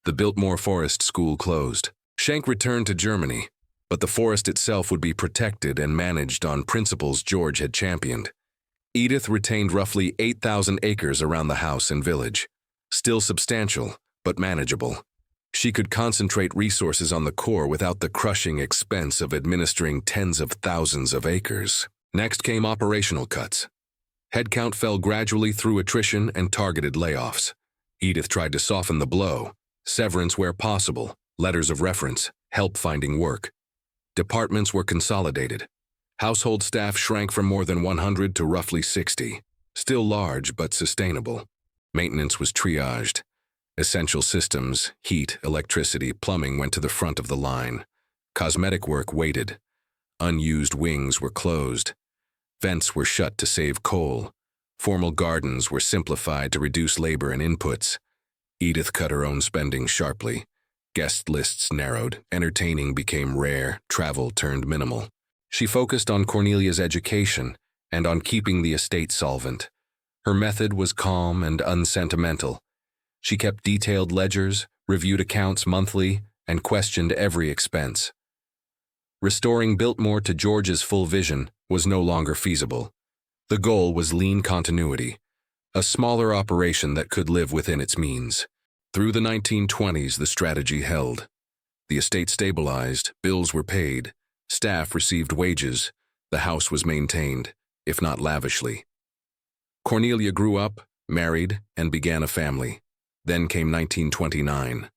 The Biltmore Forest School closed. Schenck returned to Germany, but the forest itself would be protected and managed on principles George had championed. Edith retained roughly 8,000 acres around the house and village, still substantial, but manageable. She could concentrate resources on the core without the crushing expense of administering tens of thousands of acres. Next came operational cuts. Headcount fell gradually through attrition and targeted layoffs. Edith tried to soften the blow: severance where possible, letters of reference, help finding work. Departments were consolidated. Household staff shrank from more than 100 to roughly 60, still large but sustainable. Maintenance was triaged. Essential systems, heat, electricity, plumbing went to the front of the line. Cosmetic work waited. Unused wings were closed. Vents were shut to save coal. Formal gardens were simplified to reduce labor and inputs. Edith cut her own spending sharply. Guest lists narrowed, entertaining became rare, travel turned minimal. She focused on Cornelia's education and on keeping the estate solvent. Her method was calm and unsentimental. She kept detailed ledgers, reviewed accounts monthly, and questioned every expense. Restoring Biltmore to George's full vision was no longer feasible. The goal was lean continuity, a smaller operation that could live within its means. Through the 1920s, the strategy held. The estate stabilized, bills were paid, staff received wages, the house was maintained, if not lavishly. Cornelia grew up, married, and began a family. Then came 1929.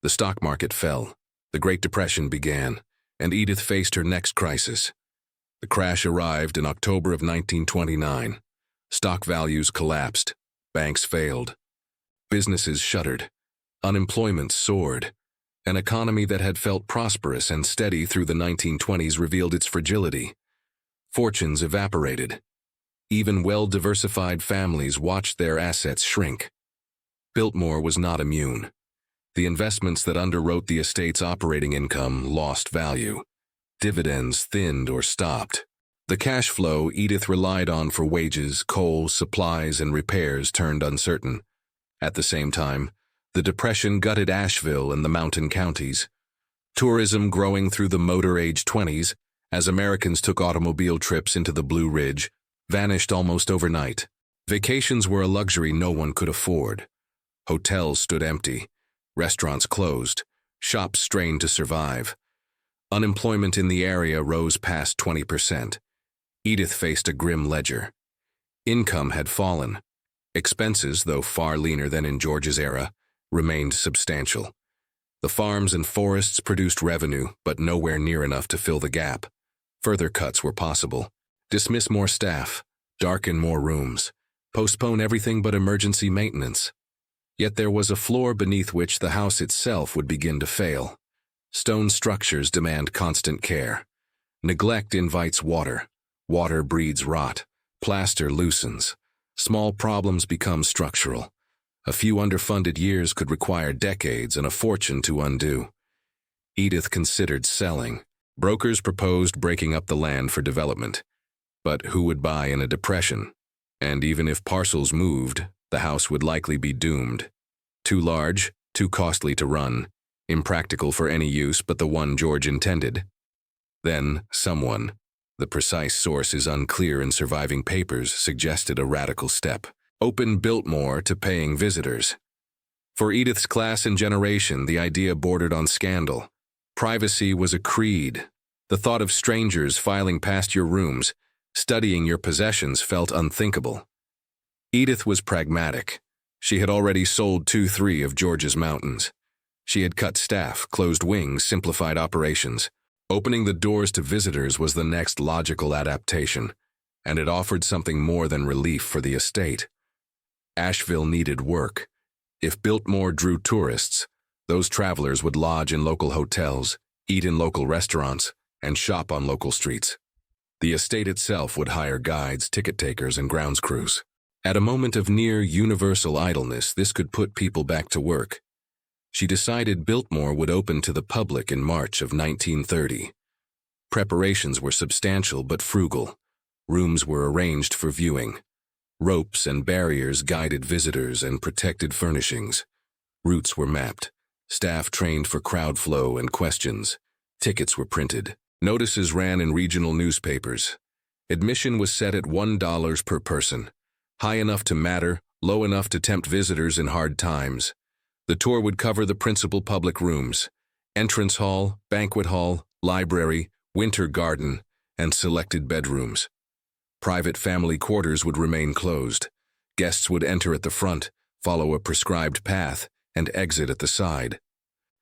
The stock market fell, the Great Depression began, and Edith faced her next crisis. The crash arrived in October of 1929. Stock values collapsed, banks failed, businesses shuttered, unemployment soared. An economy that had felt prosperous and steady through the 1920s revealed its fragility. Fortunes evaporated. Even well-diversified families watched their assets shrink. Biltmore was not immune. The investments that underwrote the estate's operating income lost value. Dividends thinned or stopped. The cash flow Edith relied on for wages, coal, supplies, and repairs turned uncertain. At the same time, the Depression gutted Asheville and the mountain counties. Tourism growing through the motor-age 20s, as Americans took automobile trips into the Blue Ridge, vanished almost overnight. Vacations were a luxury no one could afford. Hotels stood empty. Restaurants closed. Shops strained to survive. Unemployment in the area rose past 20%. Edith faced a grim ledger. Income had fallen. Expenses, though far leaner than in George's era, remained substantial. The farms and forests produced revenue, but nowhere near enough to fill the gap. Further cuts were possible. Dismiss more staff, darken more rooms, postpone everything but emergency maintenance. Yet there was a floor beneath which the house itself would begin to fail. Stone structures demand constant care. Neglect invites water. Water breeds rot. Plaster loosens. Small problems become structural. A few underfunded years could require decades and a fortune to undo. Edith considered selling. Brokers proposed breaking up the land for development. But who would buy in a depression? And even if parcels moved, the house would likely be doomed. Too large, too costly to run, impractical for any use but the one George intended. Then, someone, the precise source is unclear in surviving papers, suggested a radical step. Open Biltmore to paying visitors. For Edith's class and generation, the idea bordered on scandal. Privacy was a creed. The thought of strangers filing past your rooms, studying your possessions, felt unthinkable. Edith was pragmatic. She had already sold 2-3 of George's mountains. She had cut staff, closed wings, simplified operations. Opening the doors to visitors was the next logical adaptation, and it offered something more than relief for the estate. Asheville needed work. If Biltmore drew tourists, those travelers would lodge in local hotels, eat in local restaurants, and shop on local streets. The estate itself would hire guides, ticket takers, and grounds crews. At a moment of near universal idleness, this could put people back to work. She decided Biltmore would open to the public in March of 1930. Preparations were substantial but frugal. Rooms were arranged for viewing. Ropes and barriers guided visitors and protected furnishings. Routes were mapped. Staff trained for crowd flow and questions. Tickets were printed. Notices ran in regional newspapers. Admission was set at $1 per person. High enough to matter, low enough to tempt visitors in hard times. The tour would cover the principal public rooms: entrance hall, banquet hall, library, winter garden, and selected bedrooms. Private family quarters would remain closed. Guests would enter at the front, follow a prescribed path, and exit at the side.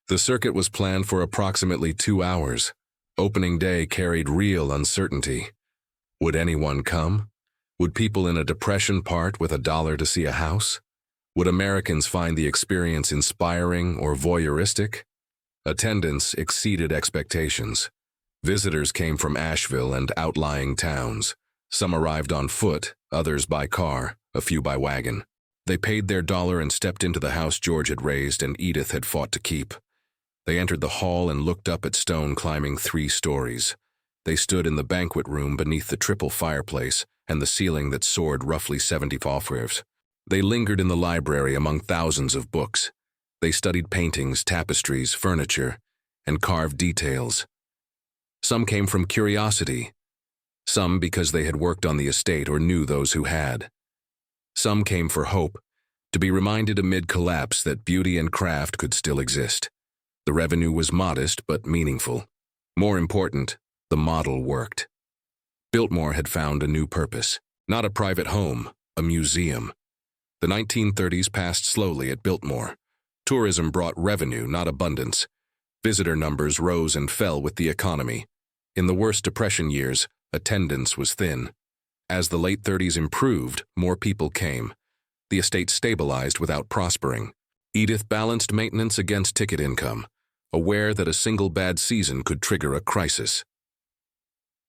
The circuit was planned for approximately 2 hours. Opening day carried real uncertainty. Would anyone come? Would people in a depression part with $1 to see a house? Would Americans find the experience inspiring or voyeuristic? Attendance exceeded expectations. Visitors came from Asheville and outlying towns. Some arrived on foot, others by car, a few by wagon. They paid their $1 and stepped into the house George had raised and Edith had fought to keep. They entered the hall and looked up at stone climbing 3 stories. They stood in the banquet room beneath the triple fireplace and the ceiling that soared roughly 70 feet. They lingered in the library among thousands of books. They studied paintings, tapestries, furniture, and carved details. Some came from curiosity. Some because they had worked on the estate or knew those who had. Some came for hope, to be reminded amid collapse that beauty and craft could still exist. The revenue was modest but meaningful. More important, the model worked. Biltmore had found a new purpose. Not a private home, a museum. The 1930s passed slowly at Biltmore. Tourism brought revenue, not abundance. Visitor numbers rose and fell with the economy. In the worst Depression years, attendance was thin. As the late 30s improved, more people came. The estate stabilized without prospering. Edith balanced maintenance against ticket income, aware that a single bad season could trigger a crisis.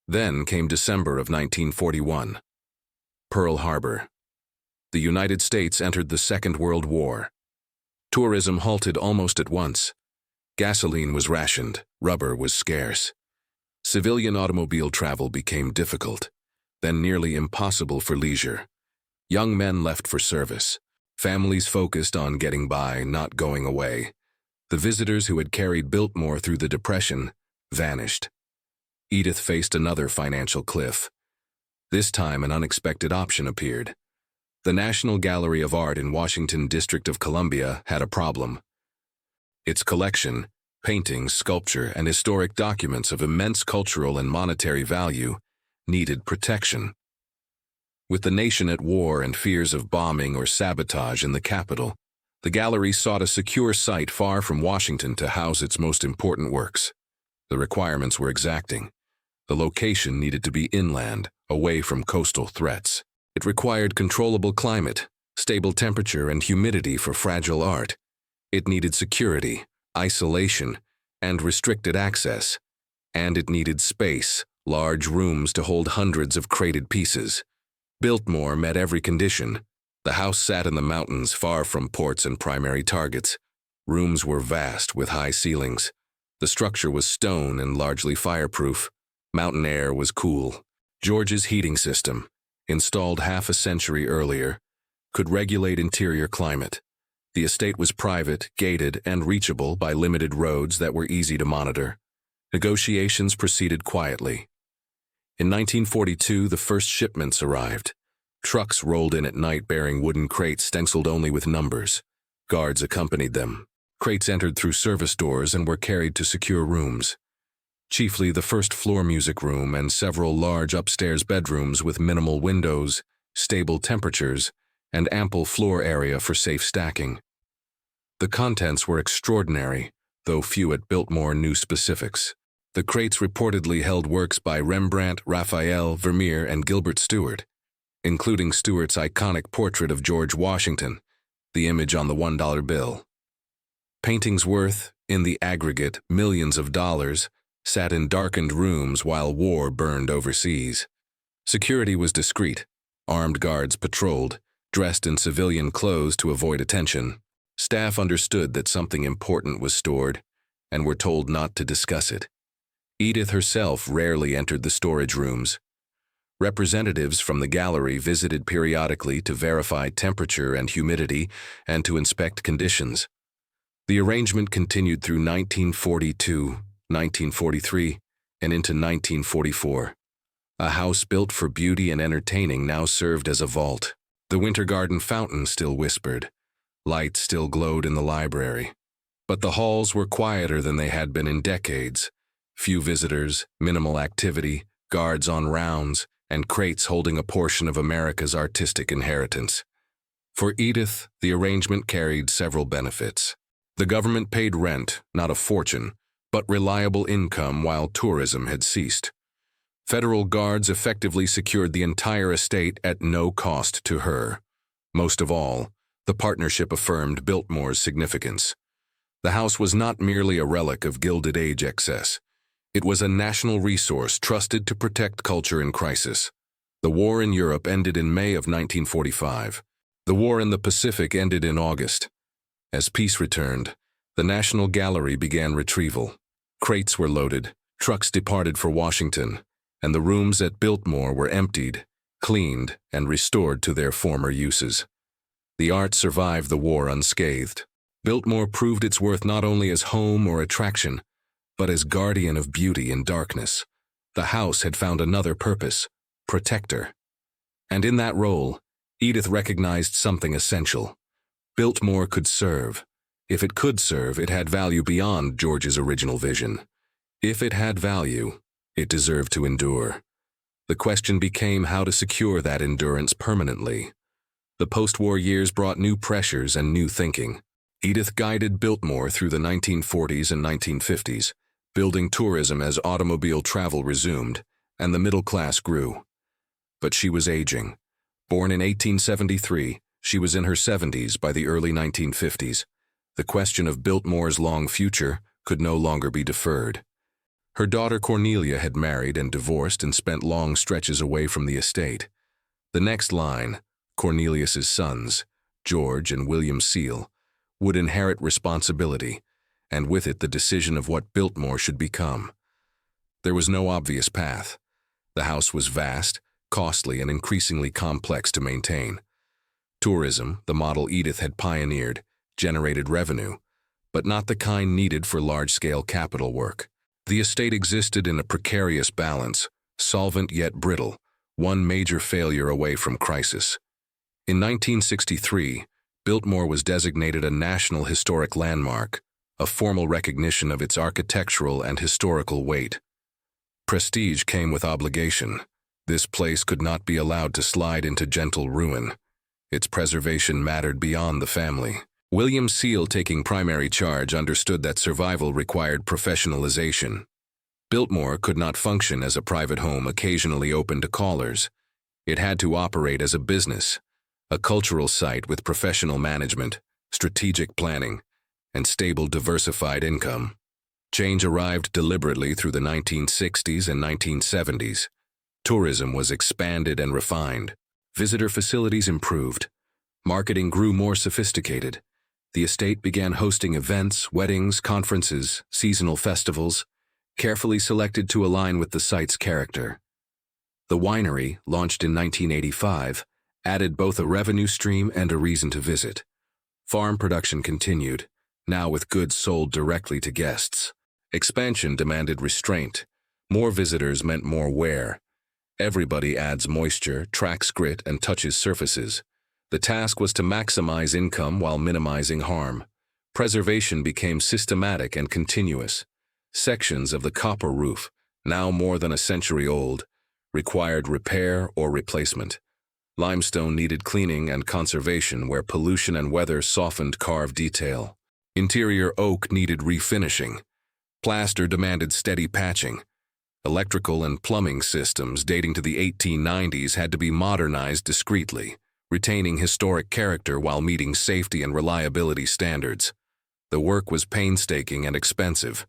Then came December of 1941. Pearl Harbor. The United States entered the Second World War. Tourism halted almost at once. Gasoline was rationed, rubber was scarce. Civilian automobile travel became difficult, then nearly impossible for leisure. Young men left for service. Families focused on getting by, not going away. The visitors who had carried Biltmore through the Depression vanished. Edith faced another financial cliff. This time an unexpected option appeared. The National Gallery of Art in Washington District of Columbia had a problem. Its collection, paintings, sculpture, and historic documents of immense cultural and monetary value, needed protection. With the nation at war and fears of bombing or sabotage in the capital, the gallery sought a secure site far from Washington to house its most important works. The requirements were exacting. The location needed to be inland, away from coastal threats. It required controllable climate, stable temperature, and humidity for fragile art. It needed security, isolation, and restricted access. And it needed space, large rooms to hold hundreds of crated pieces. Biltmore met every condition. The house sat in the mountains, far from ports and primary targets. Rooms were vast, with high ceilings. The structure was stone and largely fireproof. Mountain air was cool. George's heating system, installed half a century earlier, could regulate interior climate. The estate was private, gated, and reachable by limited roads that were easy to monitor. Negotiations proceeded quietly. In 1942, the first shipments arrived. Trucks rolled in at night bearing wooden crates stenciled only with numbers. Guards accompanied them. Crates entered through service doors and were carried to secure rooms. Chiefly the first floor music room and several large upstairs bedrooms with minimal windows, stable temperatures, and ample floor area for safe stacking. The contents were extraordinary, though few at Biltmore knew specifics. The crates reportedly held works by Rembrandt, Raphael, Vermeer, and Gilbert Stuart, including Stuart's iconic portrait of George Washington, the image on the $1 bill. Paintings worth, in the aggregate, millions of dollars, sat in darkened rooms while war burned overseas. Security was discreet. Armed guards patrolled, dressed in civilian clothes to avoid attention. Staff understood that something important was stored, and were told not to discuss it. Edith herself rarely entered the storage rooms. Representatives from the gallery visited periodically to verify temperature and humidity and to inspect conditions. The arrangement continued through 1942, 1943, and into 1944. A house built for beauty and entertaining now served as a vault. The Winter Garden fountain still whispered. Lights still glowed in the library. But the halls were quieter than they had been in decades. Few visitors, minimal activity, guards on rounds, and crates holding a portion of America's artistic inheritance. For Edith, the arrangement carried several benefits. The government paid rent, not a fortune, but reliable income while tourism had ceased. Federal guards effectively secured the entire estate at no cost to her. Most of all, the partnership affirmed Biltmore's significance. The house was not merely a relic of Gilded Age excess. It was a national resource trusted to protect culture in crisis. The war in Europe ended in May of 1945. The war in the Pacific ended in August. As peace returned, the National Gallery began retrieval. Crates were loaded, trucks departed for Washington, and the rooms at Biltmore were emptied, cleaned, and restored to their former uses. The art survived the war unscathed. Biltmore proved its worth not only as home or attraction, but as guardian of beauty in darkness. The house had found another purpose: protector. And in that role, Edith recognized something essential. Biltmore could serve. If it could serve, it had value beyond George's original vision. If it had value, it deserved to endure. The question became how to secure that endurance permanently. The post-war years brought new pressures and new thinking. Edith guided Biltmore through the 1940s and 1950s, building tourism as automobile travel resumed, and the middle class grew. But she was aging. Born in 1873, she was in her 70s by the early 1950s. The question of Biltmore's long future could no longer be deferred. Her daughter Cornelia had married and divorced and spent long stretches away from the estate. The next line, Cornelius's sons, George and William Seal, would inherit responsibility, and with it the decision of what Biltmore should become. There was no obvious path. The house was vast, costly, and increasingly complex to maintain. Tourism, the model Edith had pioneered, generated revenue, but not the kind needed for large-scale capital work. The estate existed in a precarious balance, solvent yet brittle, one major failure away from crisis. In 1963, Biltmore was designated a National Historic Landmark, a formal recognition of its architectural and historical weight. Prestige came with obligation. This place could not be allowed to slide into gentle ruin. Its preservation mattered beyond the family. William Seal, taking primary charge, understood that survival required professionalization. Biltmore could not function as a private home occasionally open to callers. It had to operate as a business, a cultural site with professional management, strategic planning, and stable diversified income. Change arrived deliberately through the 1960s and 1970s. Tourism was expanded and refined. Visitor facilities improved. Marketing grew more sophisticated. The estate began hosting events, weddings, conferences, seasonal festivals, carefully selected to align with the site's character. The winery, launched in 1985, added both a revenue stream and a reason to visit. Farm production continued, now with goods sold directly to guests. Expansion demanded restraint. More visitors meant more wear. Everybody adds moisture, tracks grit, and touches surfaces. The task was to maximize income while minimizing harm. Preservation became systematic and continuous. Sections of the copper roof, now more than a century old, required repair or replacement. Limestone needed cleaning and conservation where pollution and weather softened carved detail. Interior oak needed refinishing. Plaster demanded steady patching. Electrical and plumbing systems dating to the 1890s had to be modernized discreetly, retaining historic character while meeting safety and reliability standards. The work was painstaking and expensive.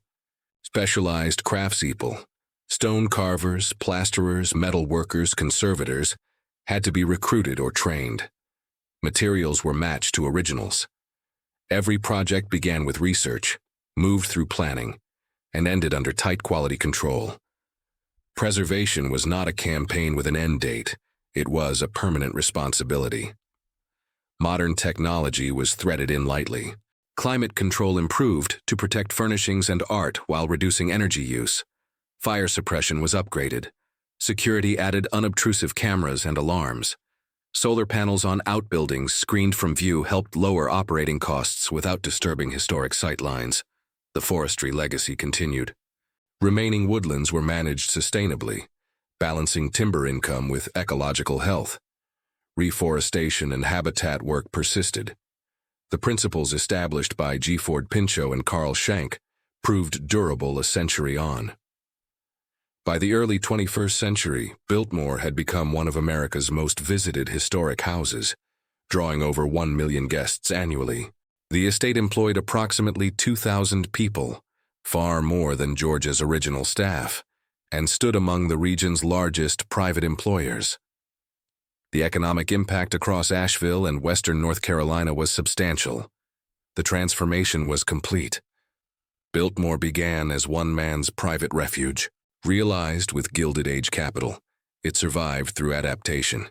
Specialized craftspeople, stone carvers, plasterers, metal workers, conservators, had to be recruited or trained. Materials were matched to originals. Every project began with research, moved through planning, and ended under tight quality control. Preservation was not a campaign with an end date. It was a permanent responsibility. Modern technology was threaded in lightly. Climate control improved to protect furnishings and art while reducing energy use. Fire suppression was upgraded. Security added unobtrusive cameras and alarms. Solar panels on outbuildings screened from view helped lower operating costs without disturbing historic sightlines. The forestry legacy continued. Remaining woodlands were managed sustainably, balancing timber income with ecological health. Reforestation and habitat work persisted. The principles established by G. Ford Pinchot and Carl Schenck proved durable a century on. By the early 21st century, Biltmore had become one of America's most visited historic houses, drawing over 1 million guests annually. The estate employed approximately 2,000 people, far more than Georgia's original staff, and stood among the region's largest private employers. The economic impact across Asheville and western North Carolina was substantial. The transformation was complete. Biltmore began as one man's private refuge. Realized with Gilded Age capital, it survived through adaptation.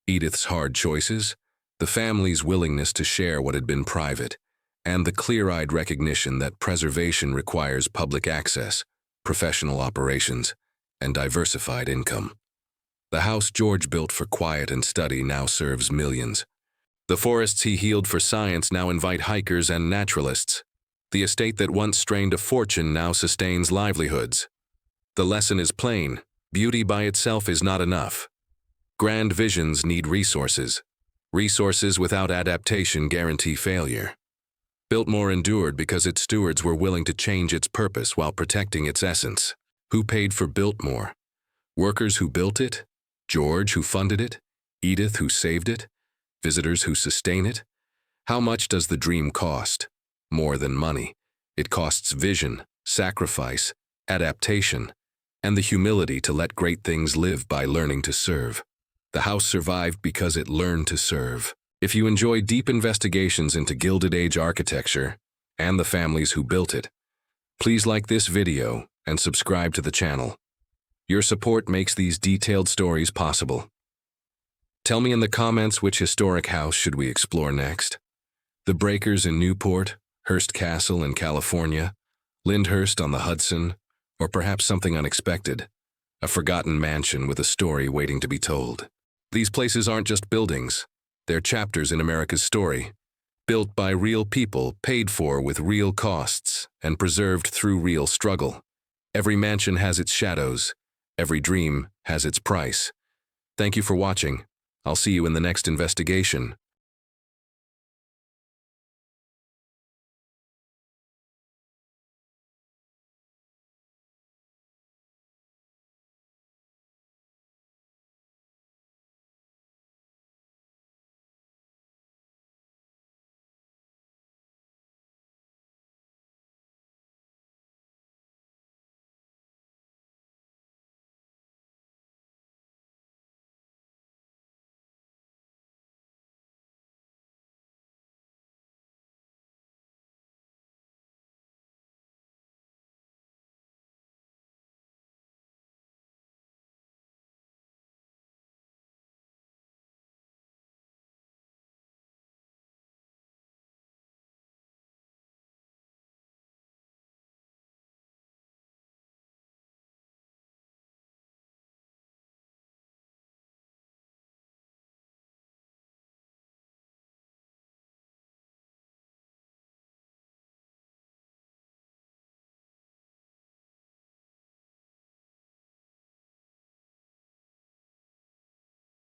Edith's hard choices, the family's willingness to share what had been private, and the clear-eyed recognition that preservation requires public access, professional operations, and diversified income. The house George built for quiet and study now serves millions. The forests he healed for science now invite hikers and naturalists. The estate that once strained a fortune now sustains livelihoods. The lesson is plain: beauty by itself is not enough. Grand visions need resources. Resources without adaptation guarantee failure. Biltmore endured because its stewards were willing to change its purpose while protecting its essence. Who paid for Biltmore? Workers who built it? George who funded it? Edith who saved it? Visitors who sustain it? How much does the dream cost? More than money. It costs vision, sacrifice, adaptation, and the humility to let great things live by learning to serve. The house survived because it learned to serve. If you enjoy deep investigations into Gilded Age architecture and the families who built it, please like this video and subscribe to the channel. Your support makes these detailed stories possible. Tell me in the comments which historic house should we explore next. The Breakers in Newport, Hearst Castle in California, Lyndhurst on the Hudson, or perhaps something unexpected, a forgotten mansion with a story waiting to be told. These places aren't just buildings, they're chapters in America's story, built by real people, paid for with real costs, and preserved through real struggle. Every mansion has its shadows, every dream has its price. Thank you for watching. I'll see you in the next investigation.